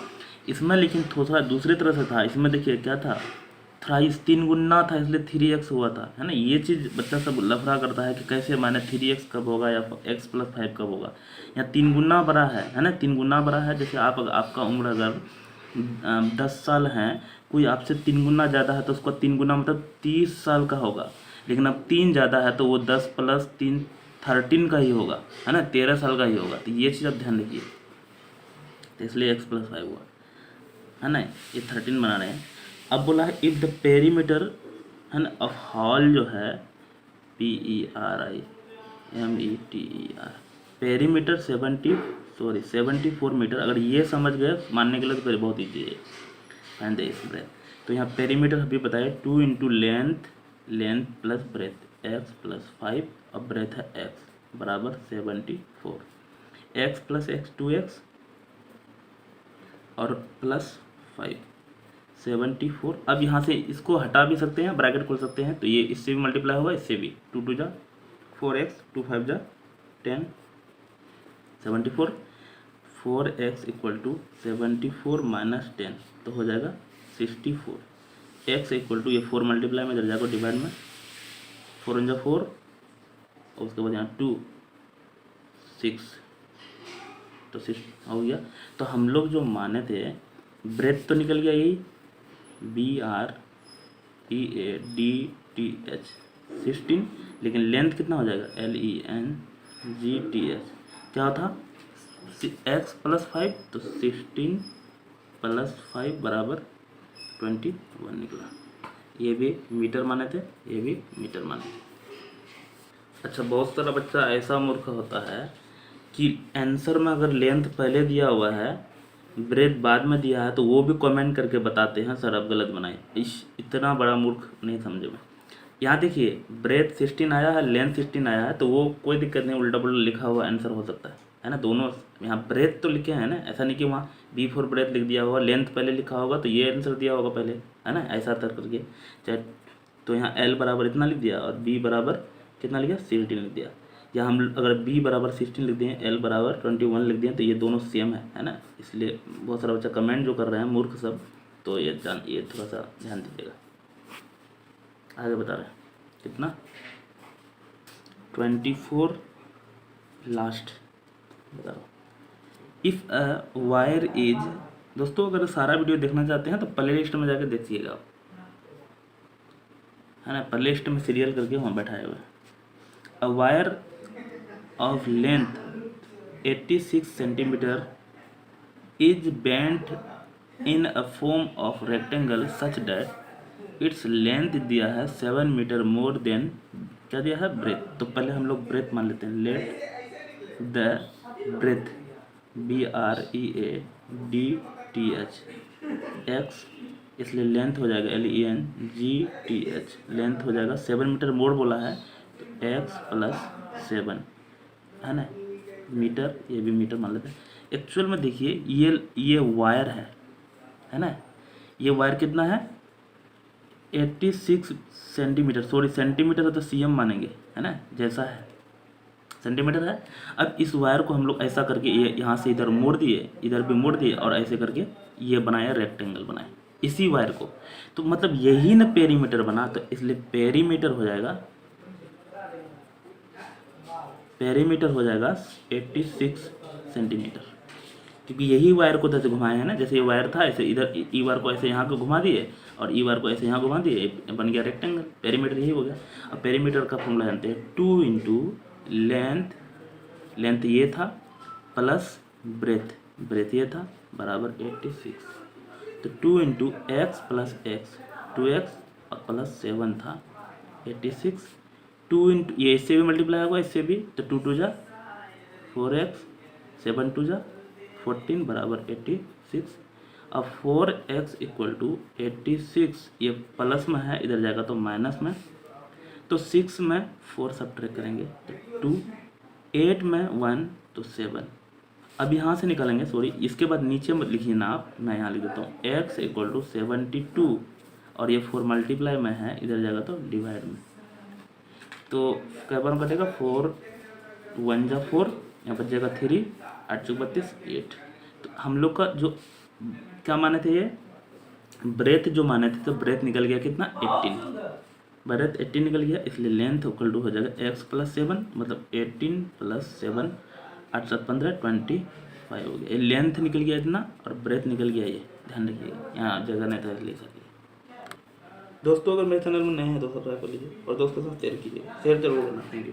इसमें, लेकिन थोड़ा दूसरी तरह से था, इसमें देखिए क्या था थ्राइस 3 गुना था, इसलिए 3x हुआ था, है ना। ये चीज़ बच्चा सब लफड़ा करता है कि कैसे माने 3x कब होगा या x प्लस 5 कब होगा, यहाँ 3 गुना बड़ा है ना, 3 गुना बड़ा है। जैसे आपका उम्र अगर 10 साल है, कोई आपसे 3 गुना ज़्यादा है तो उसका 3 गुना मतलब 30 साल का होगा, लेकिन अब 3 ज़्यादा है तो वो 10 प्लस 3 13 का ही होगा, है ना, 13 साल का ही होगा, तो ये चीज़ आप ध्यान रखिए, तो इसलिए x प्लस 5 हुआ है ना, ये 13 बना रहे हैं। अब बोला है इफ द पेरीमीटर है ना ऑफ हॉल जो है PERIMETER, पेरीमीटर 74 मीटर, अगर ये समझ गए मानने के लिए तो फिर बहुत ईजी है, फाइंड द ब्रेथ। तो यहाँ पेरीमीटर अभी बताया 2 into length plus breadth x plus 5 और ब्रेथ है x बराबर 74, x प्लस x 2x और प्लस 5 74। अब यहाँ से इसको हटा भी सकते हैं, ब्रैकेट खोल सकते हैं, तो ये इससे भी मल्टीप्लाई होगा, इससे भी 2 2 जा 4x 2 5 जा 10 74, 4x इक्वल टू 74 माइनस 10, तो हो जाएगा 64, x इक्वल टू ये 4 मल्टीप्लाई में इधर जाकर डिवाइड में 4 1 जा 4 और उसके बाद यहाँ 2 6, तो 6 हो गया। तो हम लोग जो माने थे ब्रेथ तो निकल गया यही BREADTH 16, लेकिन लेंथ कितना हो जाएगा LENGTH, क्या था x प्लस 5, तो 16 प्लस 5 बराबर 21 निकला, ये भी मीटर माने थे, ये भी मीटर माने थे। अच्छा, बहुत सारा बच्चा ऐसा मूर्ख होता है कि आंसर में अगर लेंथ पहले दिया हुआ है ब्रेथ बाद में दिया है तो वो भी कमेंट करके बताते हैं सर आप गलत बनाए, इतना बड़ा मूर्ख नहीं समझे में। यहाँ देखिए ब्रेथ 16 आया है, लेंथ 16 आया है, तो वो कोई दिक्कत नहीं, उल्टा पुल्टा लिखा हुआ आंसर हो सकता है ना, दोनों यहाँ ब्रेथ तो लिखे हैं ना, ऐसा नहीं कि वहाँ B4 ब्रेथ लिख दिया होगा, लेंथ पहले लिखा होगा तो ये आंसर दिया होगा पहले, है ना, ऐसा तर करके चाहे तो यहाँ L बराबर इतना लिख दिया और B बराबर कितना लिखा 16 लिख दिया, या हम अगर B बराबर 16 लिख दिए L बराबर 21 लिख दिए तो ये दोनों सेम है ना। इसलिए बहुत सारा बच्चा कमेंट जो कर रहे हैं मूर्ख सब, तो ये थोड़ा सा ध्यान दीजिएगा। आगे बता रहे हैं कितना 24 लास्ट बताओ। इफ़ अ वायर इज, दोस्तों अगर सारा वीडियो देखना चाहते हैं तो प्ले लिस्ट में जाकर देखिएगा आप, है ना, प्ले लिस्ट में सीरियल करके वहाँ बैठाए हुए। A wire of length 86 centimetre is bent in a form of rectangle such that its length दिया है 7 मीटर मोर देन, क्या दिया है, ब्रेथ। तो पहले हम लोग ब्रेथ मान लेते हैं। Let the breadth BREADTH x, इसलिए लेंथ हो जाएगा LENGTH, लेंथ हो जाएगा 7 मीटर मोर बोला है तो x + 7, है ना, मीटर, ये भी मीटर मान लेते हैं। एक्चुअल में देखिए ये वायर है ना, ये वायर कितना है 86 सेंटीमीटर, सॉरी सेंटीमीटर है तो CM मानेंगे, है ना, जैसा है सेंटीमीटर है। अब इस वायर को हम लोग ऐसा करके ये यहाँ से इधर मोड़ दिए, इधर भी मोड़ दिए और ऐसे करके ये बनाया, रेक्टेंगल बनाया इसी वायर को, तो मतलब यही ना पेरीमीटर बना, तो इसलिए पेरीमीटर हो जाएगा 86 सेंटीमीटर, क्योंकि यही वायर को जैसे घुमाए हैं ना, जैसे ये वायर था ऐसे इधर ई वायर को ऐसे यहाँ को घुमा दिए और ई वायर को ऐसे यहाँ घुमा दिए, बन गया रेक्टेंगल, पेरीमीटर यही हो गया। अब पेरीमीटर का फॉर्मूला जानते हैं, 2 × लेंथ ये था प्लस ब्रेथ ये था बराबर 86, तो 2 × x + x 2x और प्लस 7 था 86, 2 × ये इससे भी मल्टीप्लाई होगा, इससे भी, तो 2 × 2 = 4x 7 × 2 = 14 बराबर 86। अब 4x = 86, ये प्लस में है इधर जाएगा तो माइनस में, तो 6 में 4 सब्ट्रैक्ट करेंगे तो 2, 8 में 1 तो 7। अब यहाँ से निकालेंगे, सॉरी इसके बाद नीचे मत लिखिए ना आप, मैं यहाँ लिख देता हूँ x = 72 और ये 4 मल्टीप्लाई में है, इधर जाएगा तो डिवाइड में, तो क्या बार कटेगा 4 1 = 4, यहाँ पर जाएगा 3 8 × 32 8। तो हम लोग का जो क्या माने थे, ये ब्रेथ जो माने थे, तो ब्रेथ निकल गया कितना 18, ब्रेथ 18 निकल गया, इसलिए लेंथ = हो जाएगा x + 7, मतलब 18 + 7 8 7 15 25 हो गया। ये लेंथ निकल गया इतना और ब्रेथ निकल गया ये, ध्यान रखिएगा, यहाँ जगह नहीं था इसलिए सर। दोस्तों अगर मेरे चैनल में नए हैं तो सब्सक्राइब कर लीजिए और दोस्तों के साथ शेयर कीजिए, शेयर जरूर करना। Thank you.